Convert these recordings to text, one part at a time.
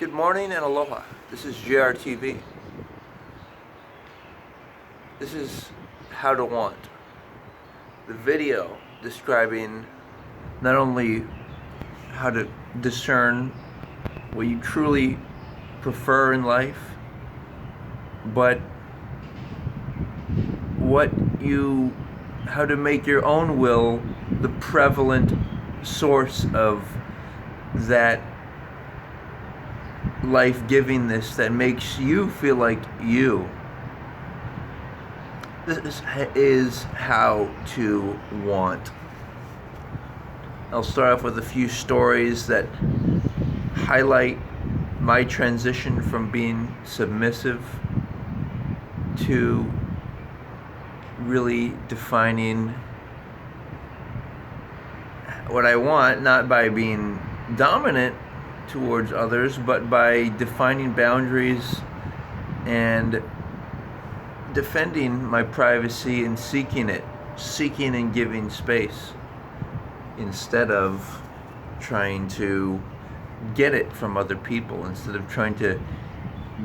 Good morning and aloha. This is JRTV. This is How to Want, the video describing not only how to discern what you truly prefer in life, but how to make your own will the prevalent source of that life-givingness that makes you feel like you. This is how to want. I'll start off with a few stories that highlight my transition from being submissive to really defining what I want, not by being dominant towards others, but by defining boundaries and defending my privacy and seeking and giving space, instead of trying to get it from other people, instead of trying to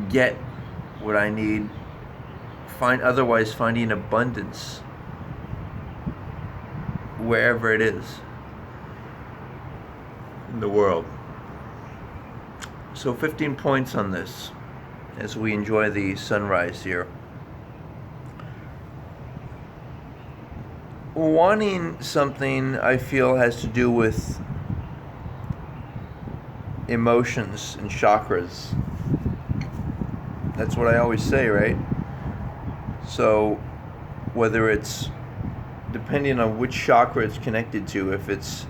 get what I need, otherwise finding abundance wherever it is in the world. So 15 points on this as we enjoy the sunrise here. Wanting something, I feel, has to do with emotions and chakras. That's what I always say, right? So whether it's, depending on which chakra it's connected to, if it's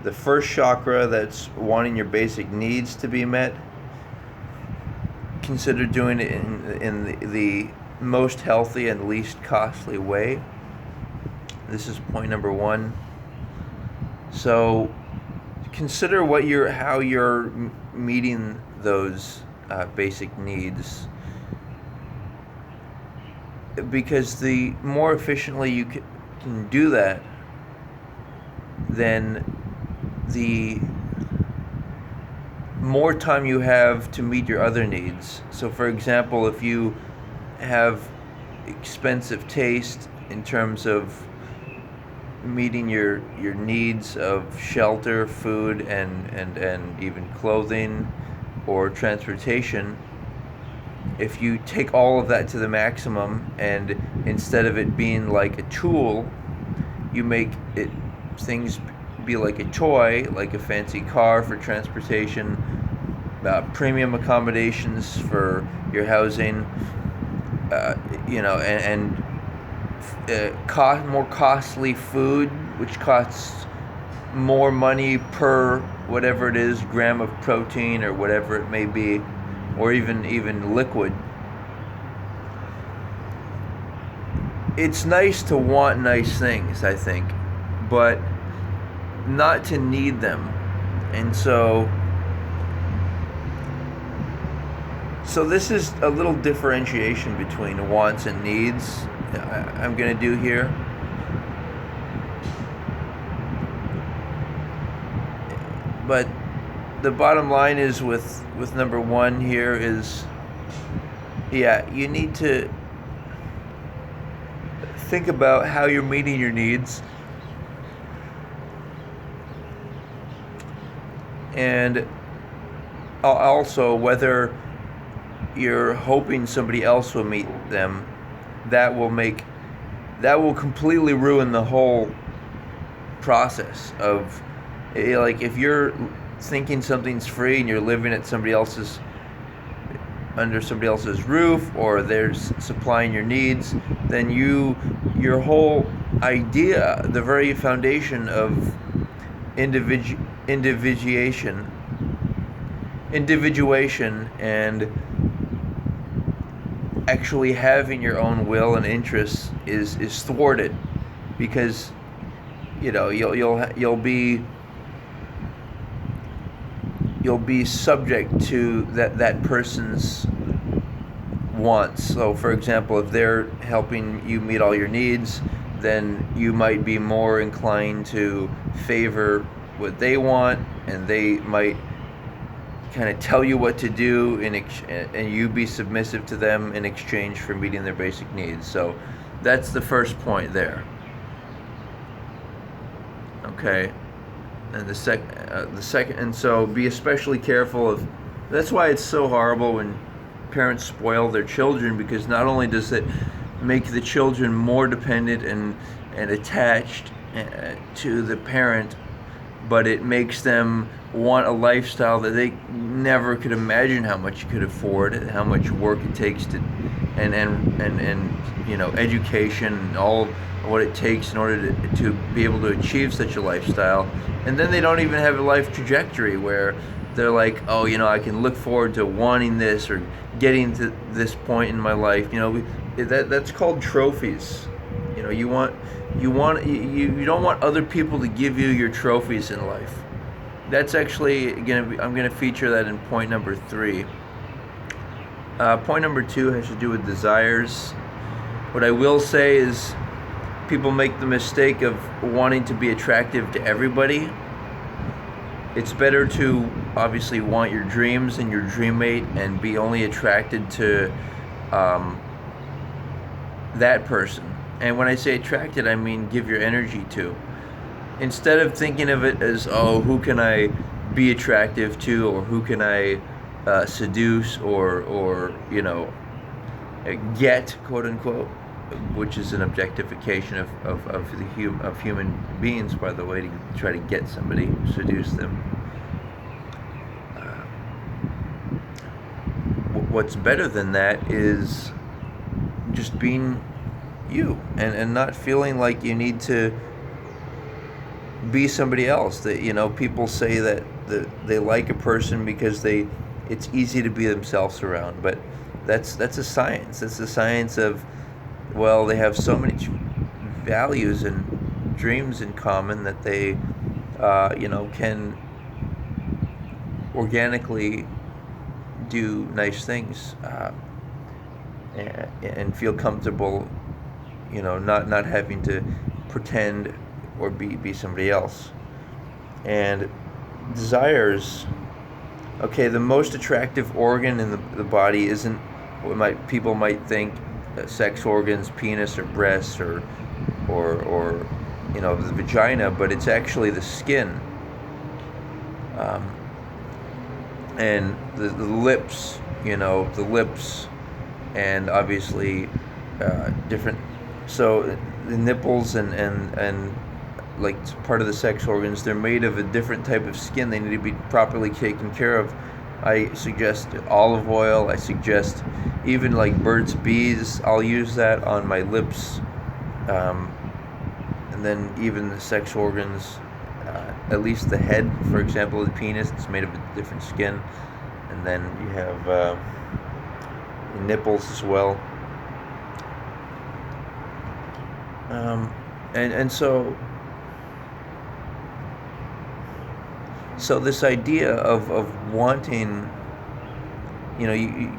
the first chakra that's wanting your basic needs to be met, consider doing it in the most healthy and least costly way. This is point number one. So consider how you're meeting those basic needs, because the more efficiently you can do that, then the more time you have to meet your other needs. So for example, if you have expensive taste in terms of meeting your needs of shelter, food, and even clothing or transportation, if you take all of that to the maximum, and instead of it being like a tool, you make things be like a toy, like a fancy car for transportation, premium accommodations for your housing, more costly food, which costs more money per whatever it is, gram of protein or whatever it may be, or even liquid. It's nice to want nice things, I think, but not to need them. And so this is a little differentiation between wants and needs I'm going to do here. But the bottom line is with number one here is, you need to think about how you're meeting your needs, and also whether you're hoping somebody else will meet them. That will completely ruin the whole process of, like, if you're thinking something's free and you're living at under somebody else's roof, or they're supplying your needs, then your whole idea, the very foundation of individuation and actually having your own will and interests is thwarted, because you'll be subject to that person's wants. So for example, if they're helping you meet all your needs, then you might be more inclined to favor what they want, and they might kind of tell you what to do and you be submissive to them in exchange for meeting their basic needs. So that's the first point there. Okay, and the second, and so be especially careful of. That's why it's so horrible when parents spoil their children, because not only does it make the children more dependent and attached to the parent, but it makes them want a lifestyle that they never could imagine how much you could afford, how much work it takes to, and education and all what it takes in order to be able to achieve such a lifestyle. And then they don't even have a life trajectory where they're like, oh, I can look forward to wanting this or getting to this point in my life. That's called trophies. You don't want other people to give you your trophies in life. That's actually I'm gonna feature that in point number 3. Point number 2 has to do with desires. What I will say is, people make the mistake of wanting to be attractive to everybody. It's better to obviously want your dreams and your dream mate and be only attracted to that person. And when I say attracted, I mean give your energy to. Instead of thinking of it as, oh, who can I be attractive to, or who can I seduce or get, quote unquote, which is an objectification of human beings, by the way, to try to get somebody, seduce them. What's better than that is just being you and not feeling like you need to be somebody else. That people say that they like a person because it's easy to be themselves around, but that's a science. That's the science of, well, they have so many values and dreams in common that they can organically do nice things and feel comfortable, not having to pretend or be somebody else. And desires, okay, the most attractive organ in the body isn't what people might think, sex organs, penis or breasts or the vagina, but it's actually the skin, and the lips, the lips, and obviously different. So the nipples and like part of the sex organs, they're made of a different type of skin. They need to be properly taken care of. I suggest olive oil. I suggest even like Burt's Bees. I'll use that on my lips, and then even the sex organs, at least the head, for example, the penis, it's made of a different skin, and then you have the nipples as well. And so this idea of wanting, you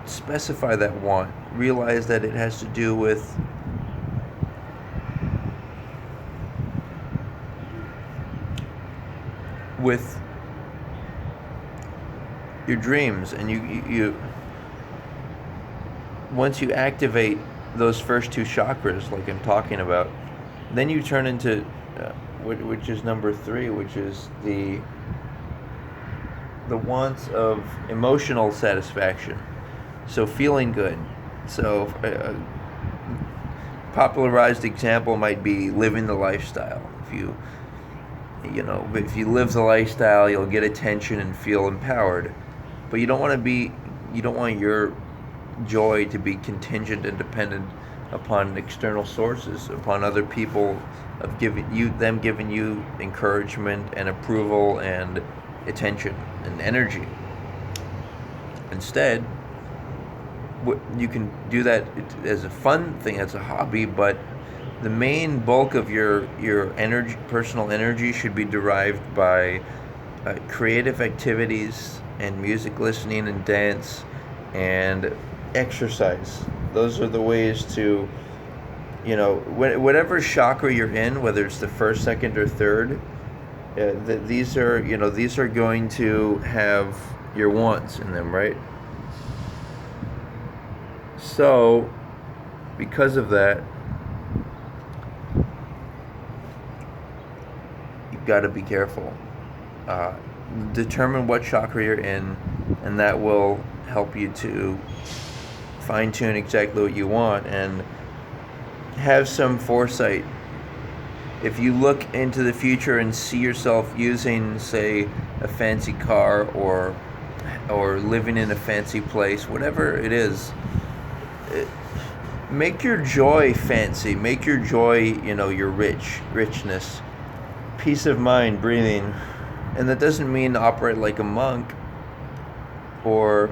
specify that want, realize that it has to do with your dreams, and you once you activate those first 2 chakras, like I'm talking about, then you turn into which is number 3, which is the wants of emotional satisfaction. So feeling good. So a popularized example might be living the lifestyle. If you live the lifestyle, you'll get attention and feel empowered. But you don't want your joy to be contingent and dependent upon external sources, upon other people, of giving you encouragement and approval and attention and energy. Instead, you can do that as a fun thing, as a hobby, but the main bulk of your energy, personal energy, should be derived by creative activities and music listening and dance and exercise. Those are the ways to, whatever chakra you're in, whether it's the first, second, or third, These are, these are going to have your wants in them, right? So, because of that, you've got to be careful. Uh, Determine what chakra you're in, and that will help you to fine tune exactly what you want and have some foresight. If you look into the future and see yourself using, say, a fancy car or living in a fancy place, whatever it is, make your joy fancy. Make your joy, your richness, peace of mind, breathing. And that doesn't mean operate like a monk, and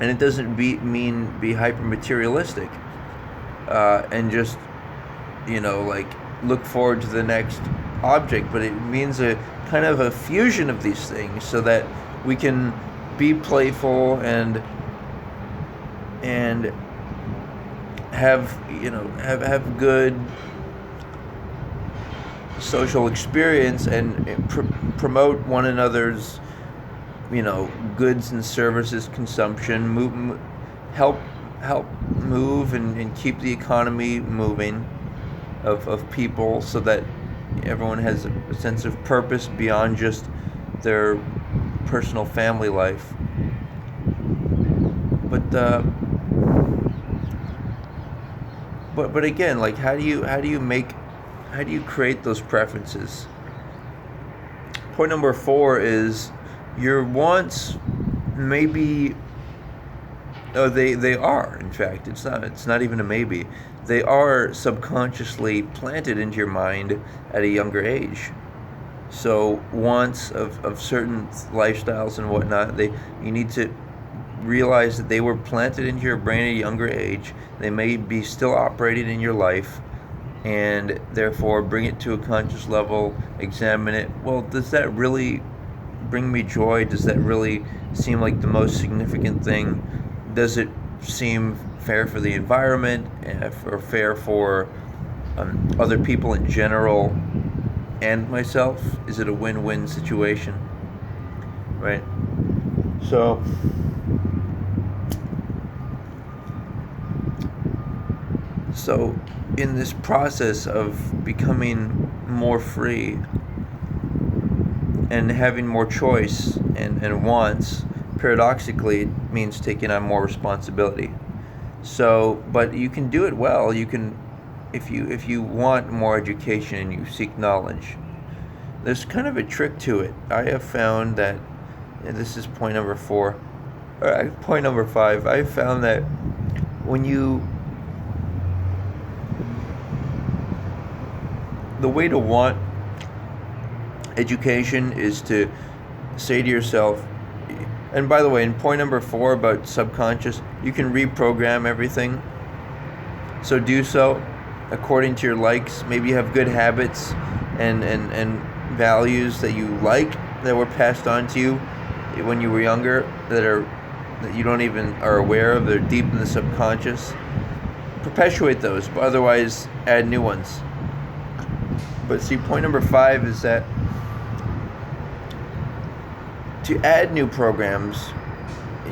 it doesn't mean be hyper materialistic, and just, like look forward to the next object. But it means a kind of a fusion of these things so that we can be playful and have have good social experience and promote one another's goods and services consumption, help move and keep the economy moving of people, so that everyone has a sense of purpose beyond just their personal family life. But again, like, how do you create those preferences? Point number 4 is your wants maybe, they are, in fact, it's not even a maybe. They are subconsciously planted into your mind at a younger age. So wants of certain lifestyles and whatnot, you need to realize that they were planted into your brain at a younger age. They may be still operating in your life, and therefore bring it to a conscious level, examine it. Well, does that really bring me joy? Does that really seem like the most significant thing? Does it seem fair for the environment, or fair for other people in general and myself? Is it a win-win situation? Right? So in this process of becoming more free and having more choice and wants, paradoxically, it means taking on more responsibility. So, but you can do it well. You can, if you want more education and you seek knowledge, there's kind of a trick to it. I have found that, and this is point number 4, point number 5. I found that the way to want education is to say to yourself, and by the way, in point number 4 about subconscious, you can reprogram everything. So do so according to your likes. Maybe you have good habits and values that you like, that were passed on to you when you were younger, that you don't even are aware of. They're deep in the subconscious. Perpetuate those, but otherwise add new ones. But see, point number 5 is that to add new programs,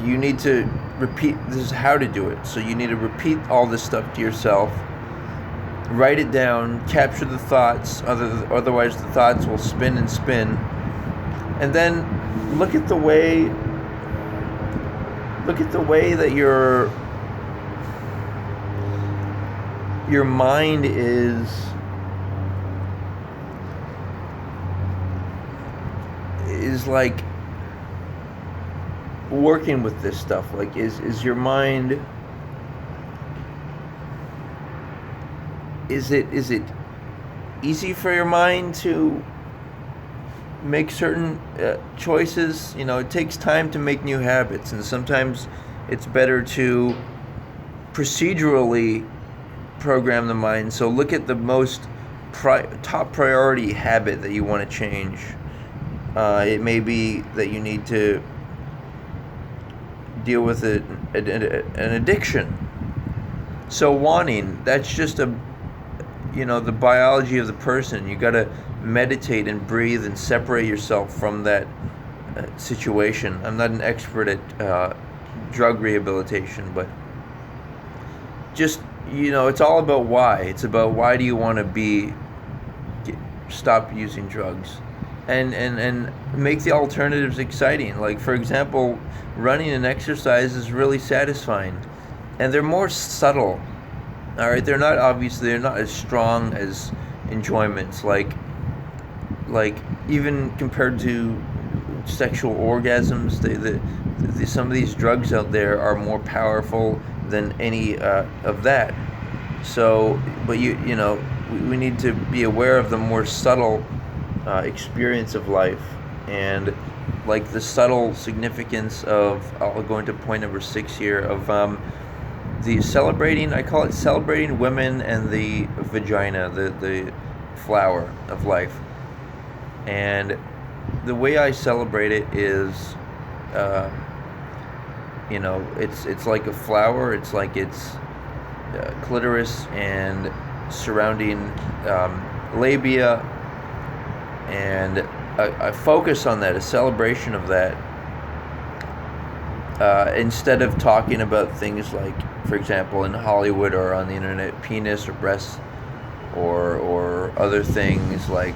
you need to repeat. This is how to do it. So you need to repeat all this stuff to yourself. Write it down, capture the thoughts, otherwise the thoughts will spin and spin. And then look at the way that your mind is like working with this stuff. Like, is your mind, is it easy for your mind to make certain choices? It takes time to make new habits, and sometimes it's better to procedurally program the mind. So look at the most top priority habit that you want to change. It may be that you need to deal with an addiction. So wanting, that's just the biology of the person. You got to meditate and breathe and separate yourself from that situation. I'm not an expert at drug rehabilitation, but just, it's all about why. It's about why do you want to stop using drugs, and make the alternatives exciting. Like, for example, running and exercise is really satisfying, and they're more subtle. All right, they're not as strong as enjoyments, like even compared to sexual orgasms. Some of these drugs out there are more powerful than any of that. So, but we need to be aware of the more subtle experience of life, and like the subtle significance of. I'll go into point number 6 here of the celebrating. I call it celebrating women and the vagina, the flower of life. And the way I celebrate it is, it's like a flower. It's like its clitoris and surrounding labia, and I focus on that, a celebration of that, instead of talking about things like, for example, in Hollywood or on the internet, penis or breasts, or other things like,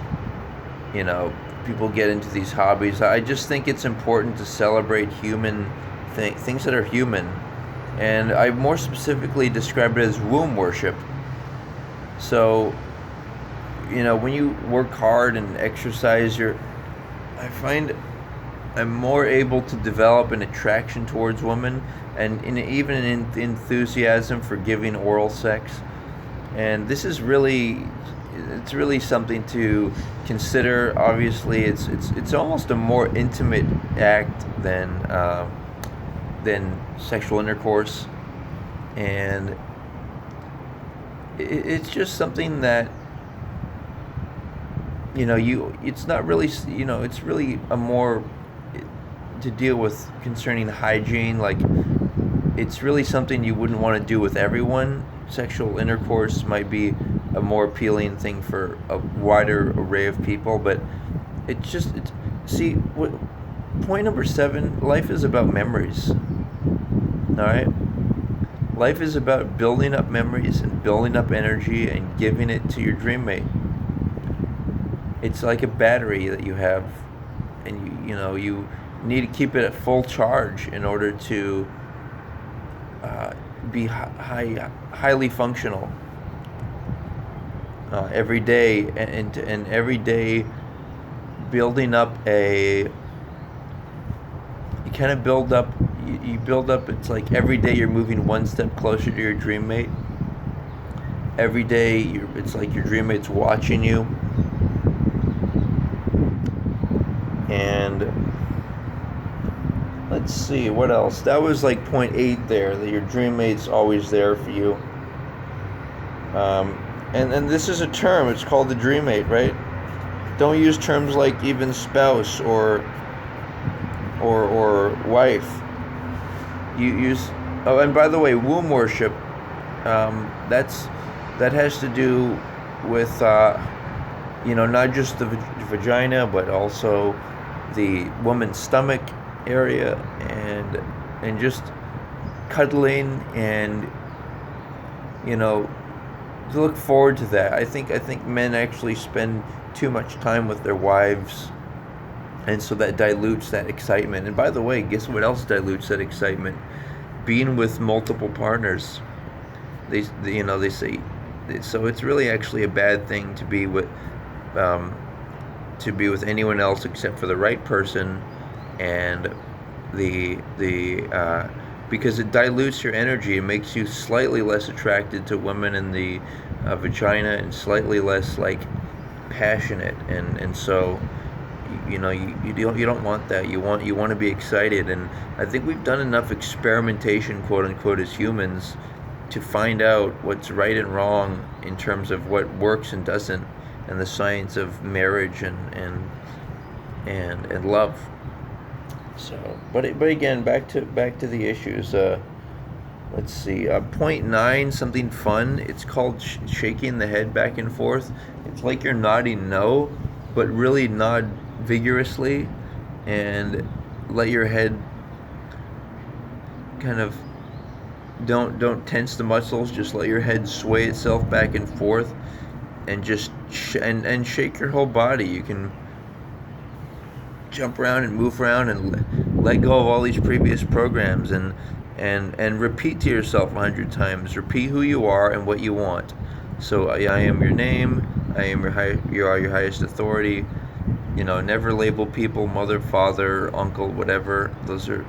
people get into these hobbies. I just think it's important to celebrate human things that are human, and I more specifically describe it as womb worship. So, when you work hard and exercise, I find I'm more able to develop an attraction towards women, and even an enthusiasm for giving oral sex. And this is it's really something to consider. Obviously, it's almost a more intimate act than sexual intercourse, and it's just something that it's not really, it's really a more to deal with concerning hygiene. Like, it's really something you wouldn't want to do with everyone. Sexual intercourse might be a more appealing thing for a wider array of people, but point number 7, life is about memories. All right? Life is about building up memories and building up energy and giving it to your dream mate. It's like a battery that you have, and you need to keep it at full charge in order to be highly functional every day, and every day building up you kind of build up. You build up. It's like every day you're moving one step closer to your dream mate. Every day it's like your dream mate's watching you. And let's see, what else? That was like point 8 there, that your dream mate's always there for you. And this is a term. It's called the dream mate, right? Don't use terms like even spouse or wife. You use. Oh, and by the way, womb worship. That has to do with not just the vagina, but also the woman's stomach area, and just cuddling, and to look forward to that. I think men actually spend too much time with their wives, and so that dilutes that excitement. And by the way, guess what else dilutes that excitement? Being with multiple partners. They say, so it's really actually a bad thing to be with anyone else except for the right person, and because it dilutes your energy. It makes you slightly less attracted to women in the vagina, and slightly less passionate, and so you don't want that. You want to be excited. And I think we've done enough experimentation, quote unquote, as humans, to find out what's right and wrong in terms of what works and doesn't, and the science of marriage and love. So, but again, back to the issues. Let's see. Point 9, something fun. It's called shaking the head back and forth. It's like you're nodding no, but really nod vigorously and let your head kind of don't tense the muscles. Just let your head sway itself back and forth, and just and shake your whole body. You can jump around and move around and let go of all these previous programs, and repeat to yourself 100 times. Repeat who you are and what you want. So I am your name. I am you are your highest authority. Never label people mother, father, uncle, whatever. Those are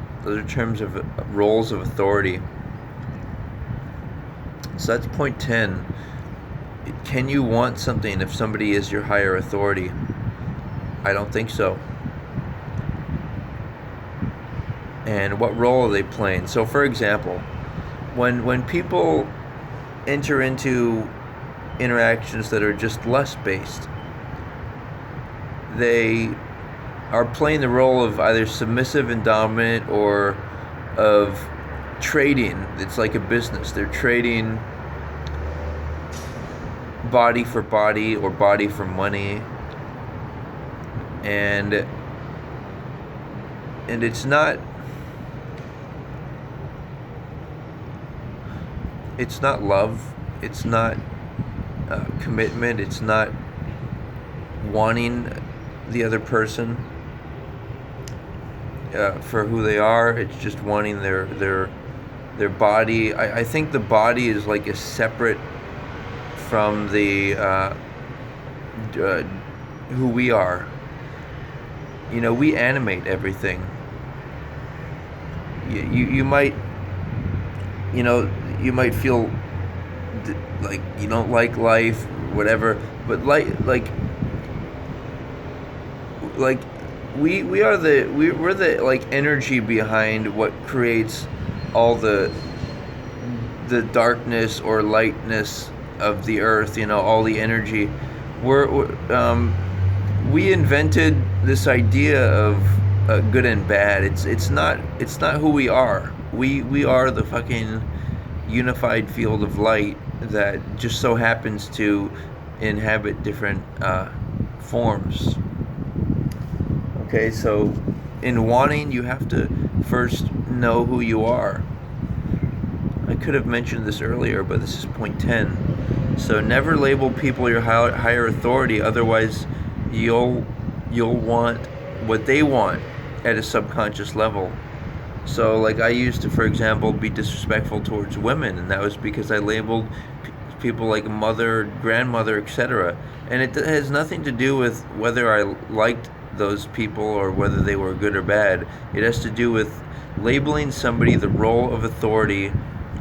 terms of roles of authority. So that's point 10. Can you want something if somebody is your higher authority? I don't think so. And what role are they playing? So, for example, when people enter into interactions that are just lust based, they are playing the role of either submissive and dominant, or of trading. It's like a business. They're trading body for body or body for money, and it's not love, it's not commitment, it's not wanting the other person for who they are. It's just wanting their body. I think the body is like a separate from the who we are. We animate everything. You might feel like you don't like life, whatever, but like we're the like energy behind what creates all the darkness or lightness of the earth. All the energy. We invented this idea of good and bad. It's not who we are. We are the fucking unified field of light that just so happens to inhabit different forms. Okay, so in wanting, you have to first know who you are. I could have mentioned this earlier, but this is point 10. So never label people your higher authority, otherwise you'll want what they want at a subconscious level. So like I used to, for example, be disrespectful towards women, and that was because I labeled people like mother, grandmother, etc. And it has nothing to do with whether I liked those people or whether they were good or bad. It has to do with labeling somebody the role of authority,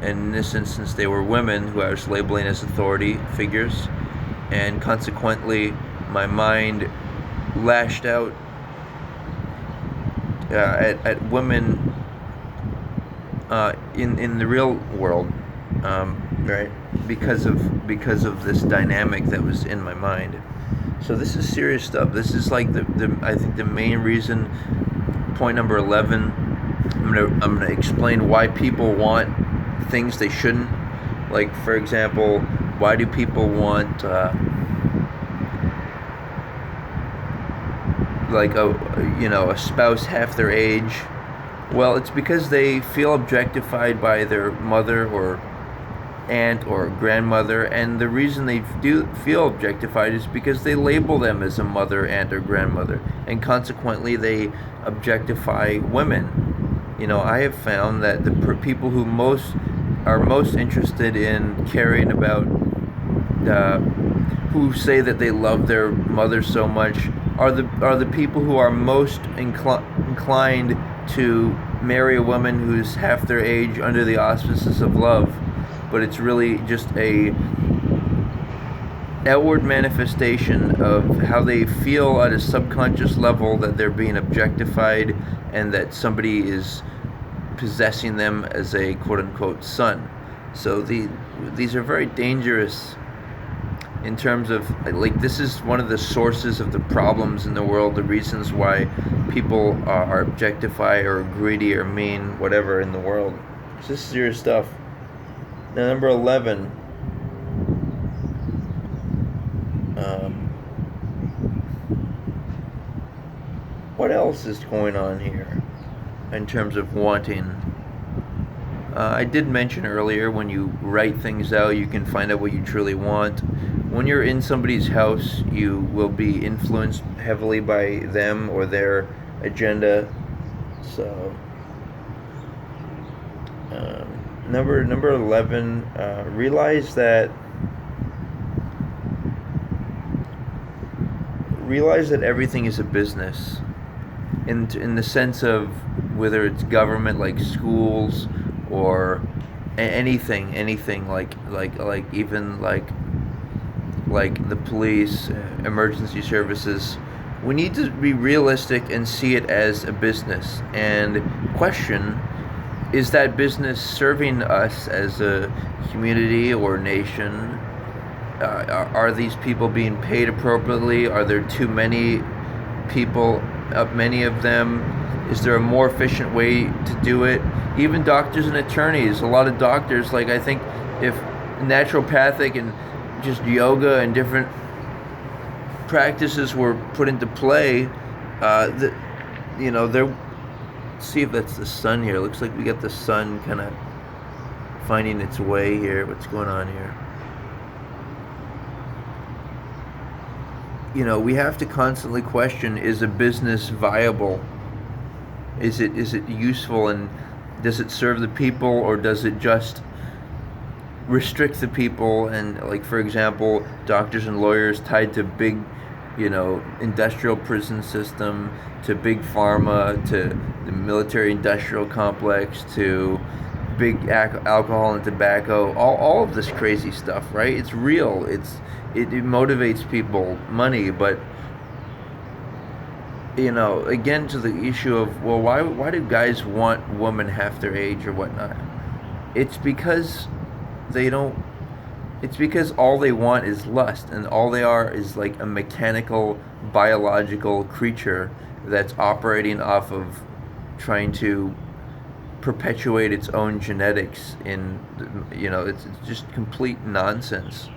and in this instance they were women who I was labeling as authority figures, and consequently my mind lashed out at women in the real world, right? Because of this dynamic that was in my mind. So this is serious stuff. This is like I think the main reason. Point number 11. I'm gonna explain why people want things they shouldn't. Like, for example, why do people want like a spouse half their age? Well, it's because they feel objectified by their mother or aunt or grandmother, and the reason they do feel objectified is because they label them as a mother, aunt, or grandmother, and consequently they objectify women. I have found that the people who are most interested in caring about, who say that they love their mother so much, are the people who are most inclined to marry a woman who's half their age under the auspices of love. But it's really just a outward manifestation of how they feel at a subconscious level that they're being objectified and that somebody is possessing them as a quote-unquote son. So these are very dangerous in terms of, like, this is one of the sources of the problems in the world, the reasons why people are objectified or greedy or mean, whatever, in the world. So this is serious stuff. Now, number 11. what else is going on here in terms of wanting? I did mention earlier, when you write things out, you can find out what you truly want. When you're in somebody's house, you will be influenced heavily by them or their agenda. So, number 11, realize that everything is a business, in the sense of whether it's government like schools or anything like even like the police, emergency services. We need to be realistic and see it as a business and question, is that business serving us as a community or nation? Are these people being paid appropriately? Are there too many people, many of them? Is there a more efficient way to do it? Even doctors and attorneys, a lot of doctors, like, I think if naturopathic and just yoga and different practices were put into play, there. See if that's the sun here. Looks like we got the sun kind of finding its way here. What's going on here? We have to constantly question, is a business viable? Is it useful, and does it serve the people, or does it just restrict the people? And, like, for example, doctors and lawyers tied to big, industrial prison system, to big pharma, to the military industrial complex, to big alcohol and tobacco, all of this crazy stuff, right? It's real. It motivates people, money, but again, to the issue of, well, why do guys want women half their age or whatnot? It's because it's because all they want is lust, and all they are is like a mechanical, biological creature that's operating off of trying to perpetuate its own genetics. It's just complete nonsense.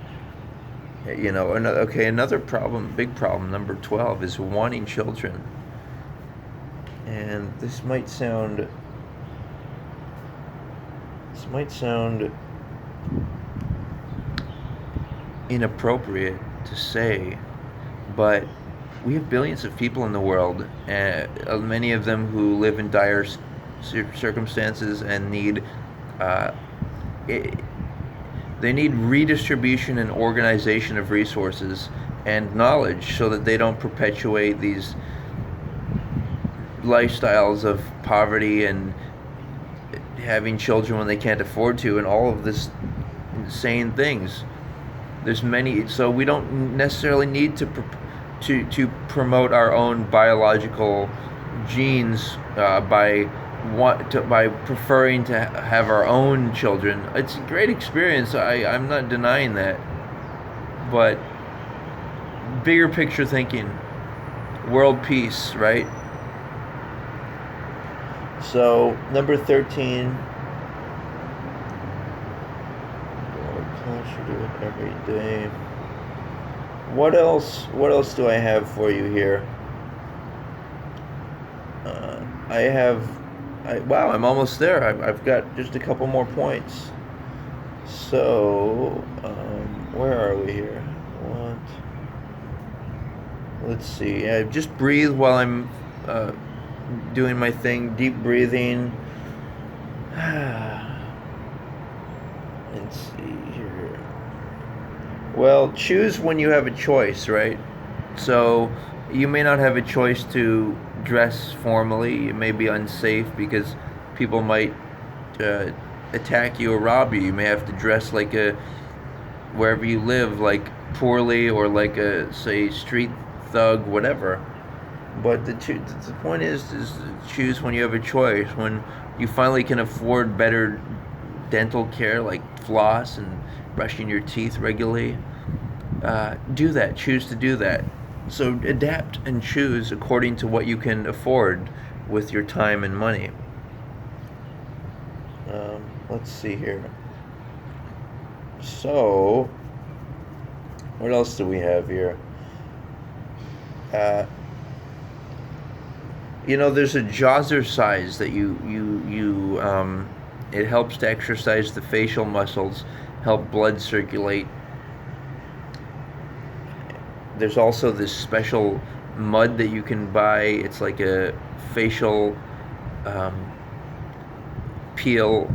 Another problem, big problem, number 12, is wanting children. And this might sound inappropriate to say, but we have billions of people in the world, and many of them who live in dire circumstances and need they need redistribution and organization of resources and knowledge, so that they don't perpetuate these lifestyles of poverty and having children when they can't afford to, and all of this insane things. There's many, so we don't necessarily need to promote our own biological genes by preferring to have our own children. It's a great experience. I'm not denying that, but bigger picture thinking, world peace, right? So number 13. Every day. What else do I have for you here? Wow, I'm almost there. I've got just a couple more points. So, where are we here? Let's see. Just breathe while I'm doing my thing. Deep breathing. Let's see here. Well, choose when you have a choice, right? So you may not have a choice to dress formally. It may be unsafe because people might attack you or rob you. You may have to dress like wherever you live, like poorly, or like a, say, street thug, whatever. But the point is choose when you have a choice. When you finally can afford better dental care, like floss and brushing your teeth regularly, do that. Choose to do that. So adapt and choose according to what you can afford with your time and money. Let's see here. So, what else do we have here? There's a jazzercise that it helps to exercise the facial muscles, help blood circulate. There's also this special mud that you can buy. It's like a facial um, peel.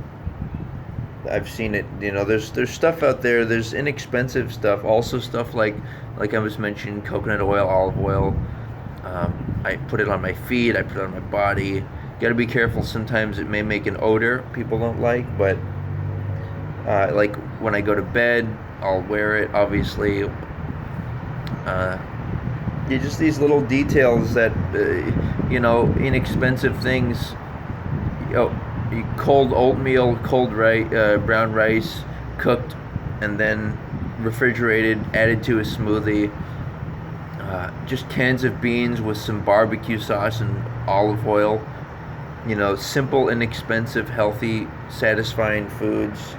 I've seen it. There's stuff out there. There's inexpensive stuff. Also stuff like I was mentioning, coconut oil, olive oil. I put it on my feet. I put it on my body. Got to be careful. Sometimes it may make an odor people don't like, but like when I go to bed, I'll wear it. Obviously, just these little details that inexpensive things. Cold oatmeal, cold rice, brown rice, cooked, and then refrigerated, added to a smoothie. Just cans of beans with some barbecue sauce and olive oil. Simple, inexpensive, healthy, satisfying foods.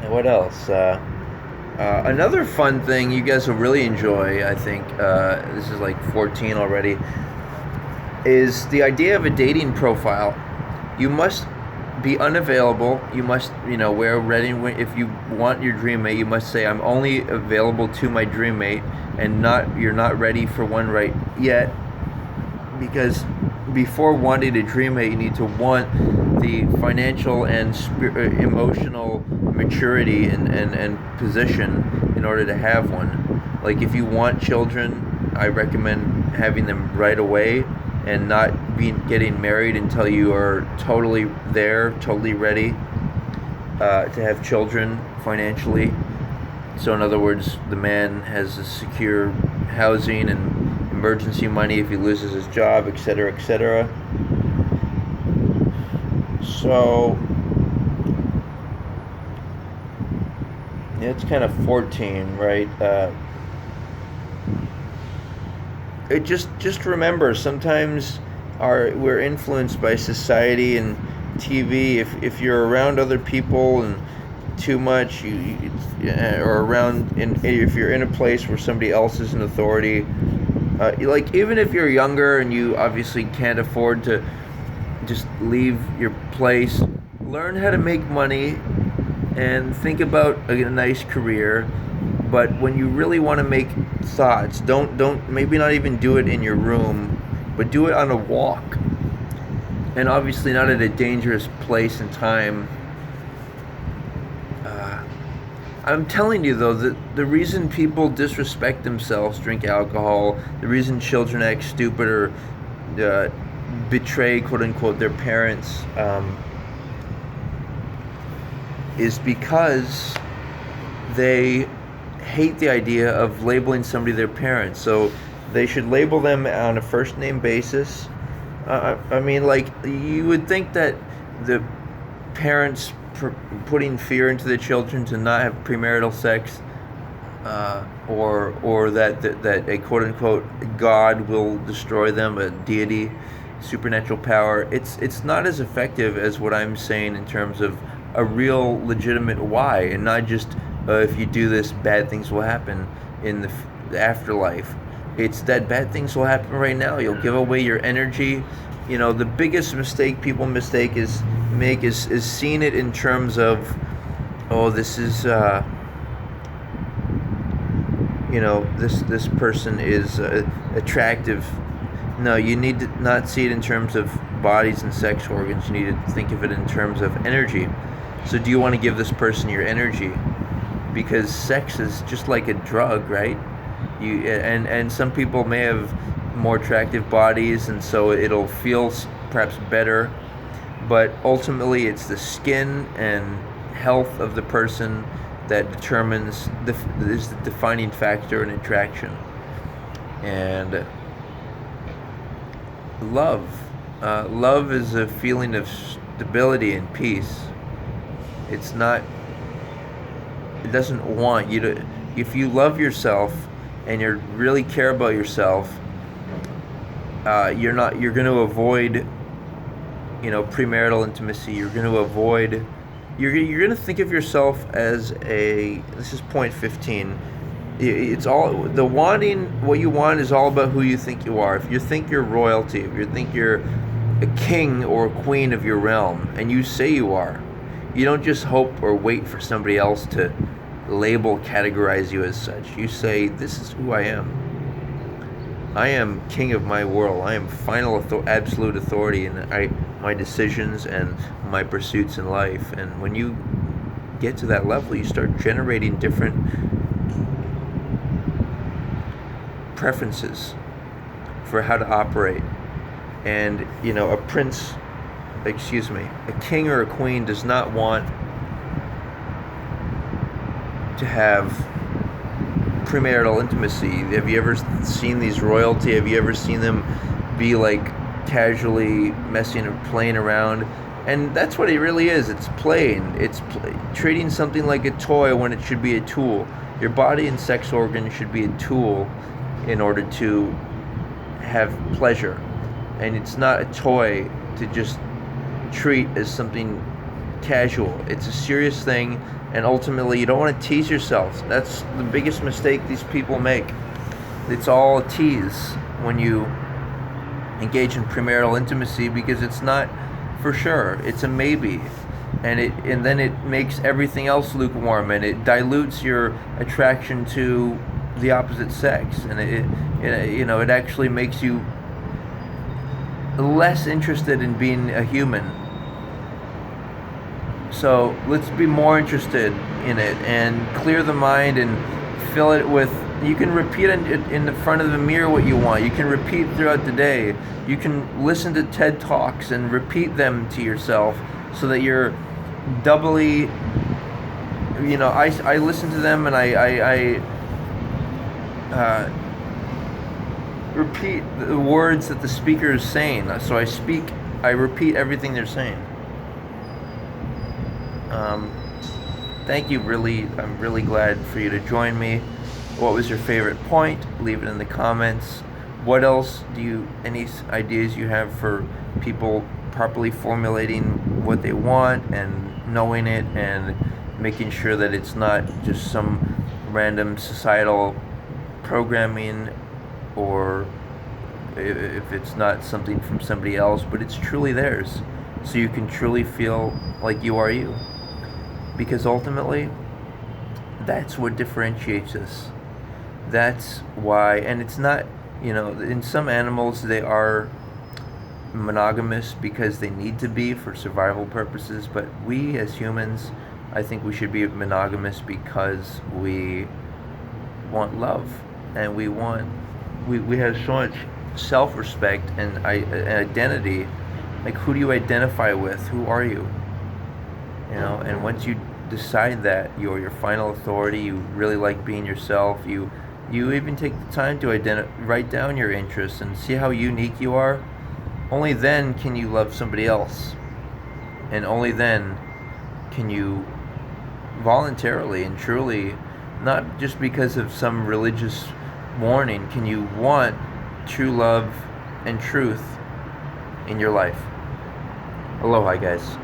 And what else? Another fun thing you guys will really enjoy, I think, this is like 14 already, is the idea of a dating profile. You must be unavailable. You must, wear red and if you want your dream mate, you must say, I'm only available to my dream mate, and you're not ready for one right yet, because before wanting a dream mate, you need to want the financial and emotional maturity and position in order to have one. Like if you want children, I recommend having them right away and not getting married until you are totally there, totally ready to have children financially. So in other words, the man has a secure housing and emergency money if he loses his job, etc., etc. So it's kind of 14, right? It just remember, sometimes we're influenced by society and TV. If you're around other people and too much, or around, if you're in a place where somebody else is an authority, like even if you're younger and you obviously can't afford to just leave your place, learn how to make money and think about a nice career. But when you really want to make thoughts, don't maybe not even do it in your room, but do it on a walk, and obviously not at a dangerous place and time. I'm telling you though, that the reason people disrespect themselves, drink alcohol, the reason children act stupid or betray, quote unquote, their parents, is because they hate the idea of labeling somebody their parents. So they should label them on a first name basis. I mean, like, you would think that the parents putting fear into the children to not have premarital sex, or that a quote unquote God will destroy them, a deity, supernatural power. It's not as effective as what I'm saying in terms of a real legitimate why, and not just if you do this, bad things will happen in the afterlife. It's that bad things will happen right now. You'll give away your energy. The biggest mistake people make is seeing it in terms of, oh, this is this person is attractive. No, you need to not see it in terms of bodies and sex organs. You need to think of it in terms of energy. So do you want to give this person your energy? Because sex is just like a drug, right? And some people may have more attractive bodies, and so it'll feel perhaps better, but ultimately it's the skin and health of the person that determines is the defining factor in attraction. And love is a feeling of stability and peace. It doesn't want you to. If you love yourself and you really care about yourself, you're going to avoid premarital intimacy. You're going to avoid, you're going to think of yourself as this is point 15, It's all the wanting. What you want is all about who you think you are. If you think you're royalty, if you think you're a king or a queen of your realm, and you say you are, you don't just hope or wait for somebody else to label, categorize you as such. You say, "This is who I am. I am king of my world. I am final, absolute authority in my decisions and my pursuits in life." And when you get to that level, you start generating different preferences for how to operate. And a king or a queen does not want to have premarital intimacy. Have you ever seen these royalty? Have you ever seen them be like casually messing and playing around? And that's what it really is. It's playing. It's treating something like a toy when it should be a tool. Your body and sex organ should be a tool in order to have pleasure. And it's not a toy to just treat as something casual. It's a serious thing, and ultimately you don't want to tease yourself. That's the biggest mistake these people make. It's all a tease when you engage in premarital intimacy, because it's not for sure. It's a maybe. And then it makes everything else lukewarm, and it dilutes your attraction to the opposite sex, and it actually makes you less interested in being a human. So let's be more interested in it and clear the mind and fill it with. You can repeat in the front of the mirror what you want. You can repeat throughout the day. You can listen to TED Talks and repeat them to yourself so that you're doubly. I listen to them and I repeat the words that the speaker is saying. So I repeat everything they're saying. Thank you. I'm really glad for you to join me. What was your favorite point? Leave it in the comments. What else any ideas you have for people properly formulating what they want and knowing it and making sure that it's not just some random societal programming, or if it's not something from somebody else, but it's truly theirs, so you can truly feel like you are you. Because ultimately, that's what differentiates us. That's why, and it's not, in some animals they are monogamous because they need to be for survival purposes, but we as humans, I think we should be monogamous because we want love, and we have so much self-respect and identity. Like, who do you identify with? Who are you? And once you decide that you're your final authority, you really like being yourself, you even take the time to write down your interests and see how unique you are, only then can you love somebody else. And only then can you voluntarily and truly, not just because of some religious warning, can you want true love and truth in your life. Aloha, guys.